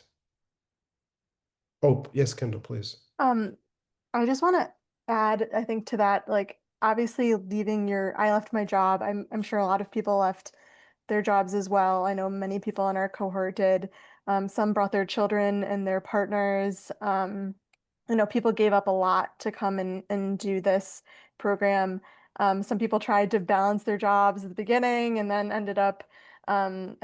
Oh, yes, Kendall, please. I just want to add, I think, to that, like, obviously I left my job. I'm sure a lot of people left their jobs as well. I know many people in our cohort did. Some brought their children and their partners. People gave up a lot to come and do this program. Some people tried to balance their jobs at the beginning and then ended up and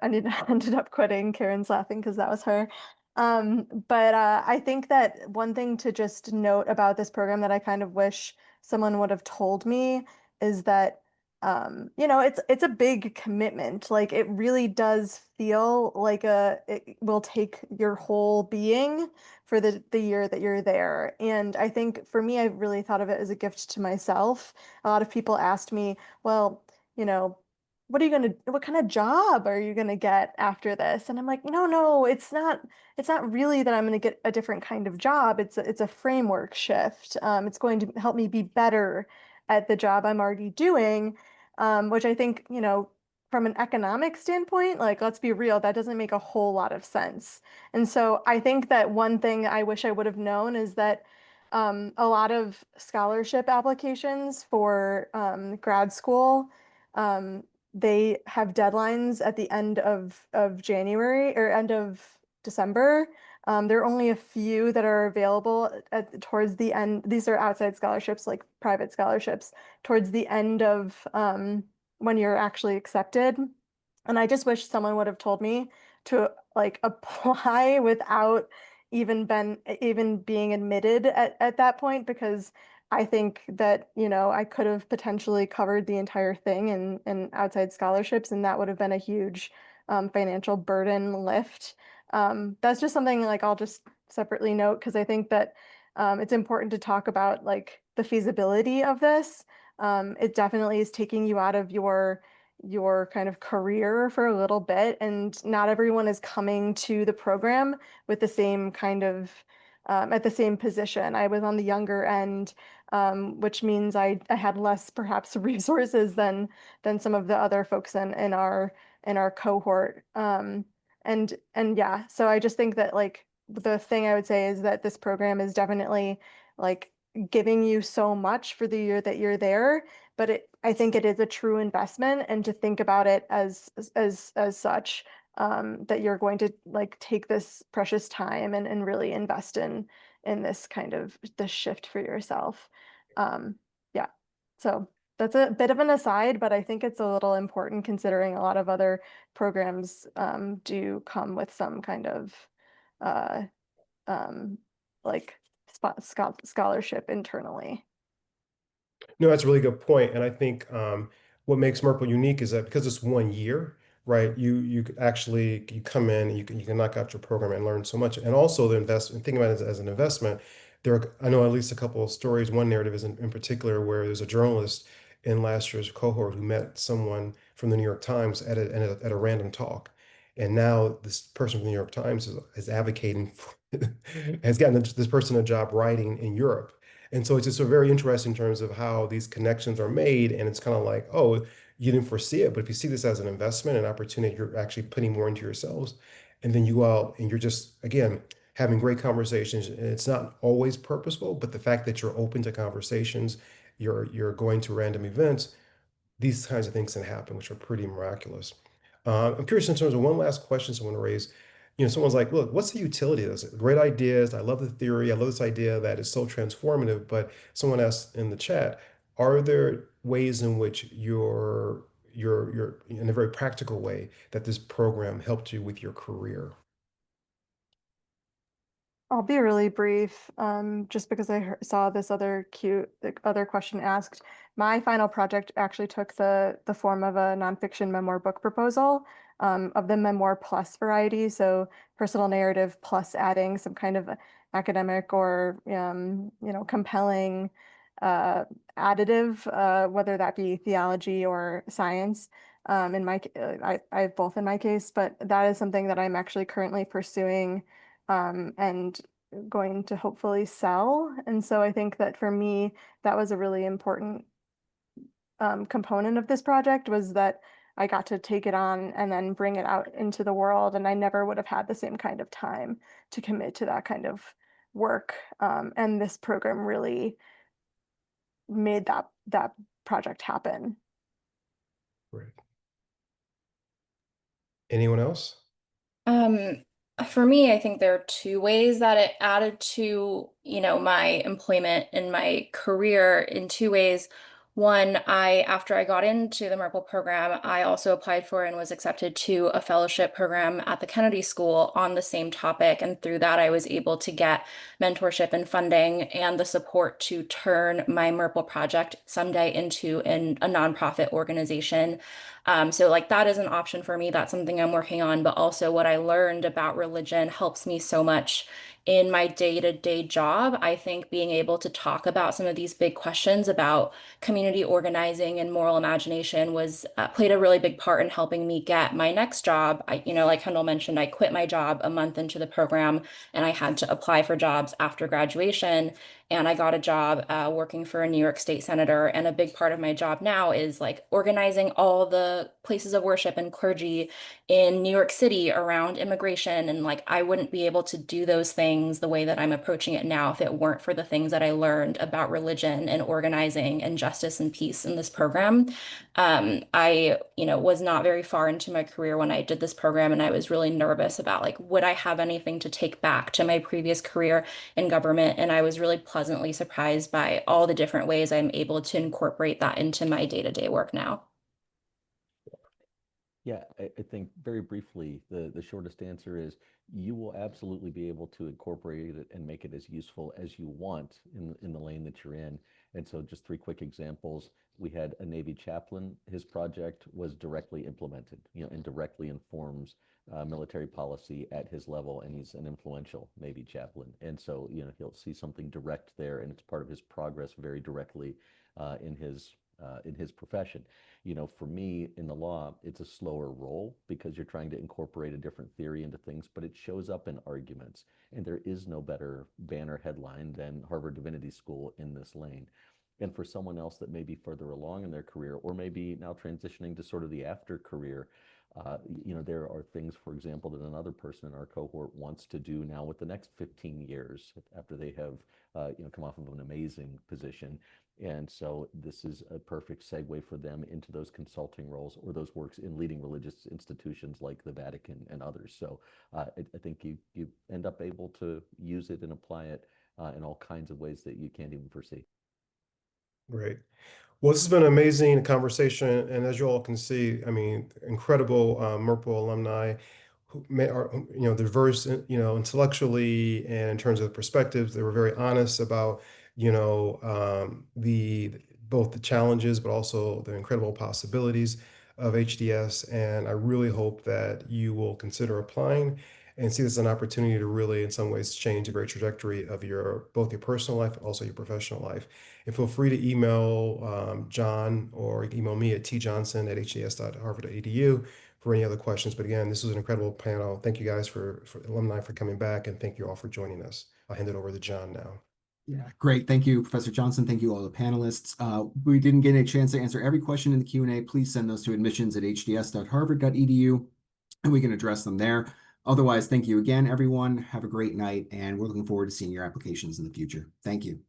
ended up quitting. Karen's laughing because that was her. But I think that one thing to just note about this program that I kind of wish someone would have told me is that it's a big commitment. Like it really does feel like it will take your whole being for the year that you're there. And I think for me, I really thought of it as a gift to myself. A lot of people asked me, well, what are you gonna, what kind of job are you gonna get after this? And I'm like, no, it's not really that I'm gonna get a different kind of job. It's a framework shift. It's going to help me be better at the job I'm already doing, which I think, from an economic standpoint, like, let's be real, that doesn't make a whole lot of sense. And so I think that one thing I wish I would have known is that a lot of scholarship applications for grad school, um, they have deadlines at the end of January or end of December. There are only a few that are available towards the end. These are outside scholarships, like private scholarships, towards the end of when you're actually accepted. And I just wish someone would have told me to like apply without even being admitted at that point, because I think that, I could have potentially covered the entire thing in outside scholarships, and that would have been a huge financial burden lift. That's just something like I'll just separately note, because I think that it's important to talk about like the feasibility of this. It definitely is taking you out of your kind of career for a little bit, and not everyone is coming to the program with the same kind of at the same position. I was on the younger end, which means I had less perhaps resources than some of the other folks in our cohort. And yeah, so I just think that like the thing I would say is that this program is definitely like giving you so much for the year that you're there, but I think it is a true investment, and to think about it as such, that you're going to like take this precious time and really invest in this kind of this shift for yourself. Yeah, so that's a bit of an aside, but I think it's a little important considering a lot of other programs do come with some kind of uh, like scholarship internally. No, that's a really good point. And I think what makes Merkle unique is that because it's 1 year, right? You could actually you come in, and you can knock out your program and learn so much. And also the investment, think about it as an investment. I know at least a couple of stories. One narrative is in particular where there's a journalist in last year's cohort who met someone from the New York Times at a random talk. And now this person from the New York Times is advocating for, has gotten this person a job writing in Europe. And so it's just a very interesting in terms of how these connections are made. And it's kind of like, oh, you didn't foresee it. But if you see this as an investment, an opportunity, you're actually putting more into yourselves. And then you go out and you're just, again, having great conversations. And it's not always purposeful, but the fact that you're open to conversations, you're going to random events, these kinds of things can happen, which are pretty miraculous. I'm curious in terms of one last question I want to raise. Someone's like, look, what's the utility of this? Great ideas. I love the theory. I love this idea that is so transformative. But someone asked in the chat, are there ways in which you're in a very practical way that this program helped you with your career? I'll be really brief, just because I saw this other other question asked. My final project actually took the form of a nonfiction memoir book proposal, of the memoir plus variety, so personal narrative plus adding some kind of academic or compelling additive, whether that be theology or science. I have both in my case, but that is something that I'm actually currently pursuing, and going to hopefully sell. And so I think that for me, that was a really important component of this project, was that I got to take it on and then bring it out into the world. And I never would have had the same kind of time to commit to that kind of work. And this program really made that project happen. Great. Anyone else? For me, I think there are two ways that it added to, my employment and my career in two ways. One, after I got into the MRPL program, I also applied for and was accepted to a fellowship program at the Kennedy School on the same topic. And through that, I was able to get mentorship and funding and the support to turn my MRPL project someday into a nonprofit organization. So like that is an option for me. That's something I'm working on. But also what I learned about religion helps me so much in my day-to-day job. I think being able to talk about some of these big questions about community organizing and moral imagination was played a really big part in helping me get my next job. Like Kendall mentioned, I quit my job a month into the program and I had to apply for jobs after graduation. And I got a job working for a New York State senator. And a big part of my job now is like organizing all the places of worship and clergy in New York City around immigration. And like, I wouldn't be able to do those things the way that I'm approaching it now if it weren't for the things that I learned about religion and organizing and justice and peace in this program. I was not very far into my career when I did this program, and I was really nervous about like, would I have anything to take back to my previous career in government? And I was really pleasantly surprised by all the different ways I'm able to incorporate that into my day-to-day work now. Yeah, I think very briefly, the shortest answer is you will absolutely be able to incorporate it and make it as useful as you want in the lane that you're in. And so just three quick examples. We had a Navy chaplain. His project was directly implemented, and directly informs military policy at his level, and he's an influential Navy chaplain. And so, he'll see something direct there, and it's part of his progress very directly in his profession. For me in the law, it's a slower role because you're trying to incorporate a different theory into things, but it shows up in arguments. And there is no better banner headline than Harvard Divinity School in this lane. And for someone else that may be further along in their career, or maybe now transitioning to sort of the after career, there are things, for example, that another person in our cohort wants to do now with the next 15 years after they have, come off of an amazing position. And so this is a perfect segue for them into those consulting roles or those works in leading religious institutions like the Vatican and others. So I think you end up able to use it and apply it in all kinds of ways that you can't even foresee. Great. Well, this has been an amazing conversation, and as you all can see, I mean, incredible MRPL alumni who are, diverse, intellectually and in terms of perspectives. They were very honest about, the both the challenges, but also the incredible possibilities of HDS. And I really hope that you will consider applying and see this as an opportunity to really, in some ways, change the very trajectory of both your personal life and also your professional life. And feel free to email John or email me at tjohnson@hds.harvard.edu for any other questions. But again, this was an incredible panel. Thank you guys for alumni for coming back, and thank you all for joining us. I'll hand it over to John now. Yeah, great. Thank you, Professor Johnson. Thank you all the panelists. We didn't get a chance to answer every question in the Q&A. Please send those to admissions@hds.harvard.edu and we can address them there. Otherwise, thank you again, everyone. Have a great night, and we're looking forward to seeing your applications in the future. Thank you.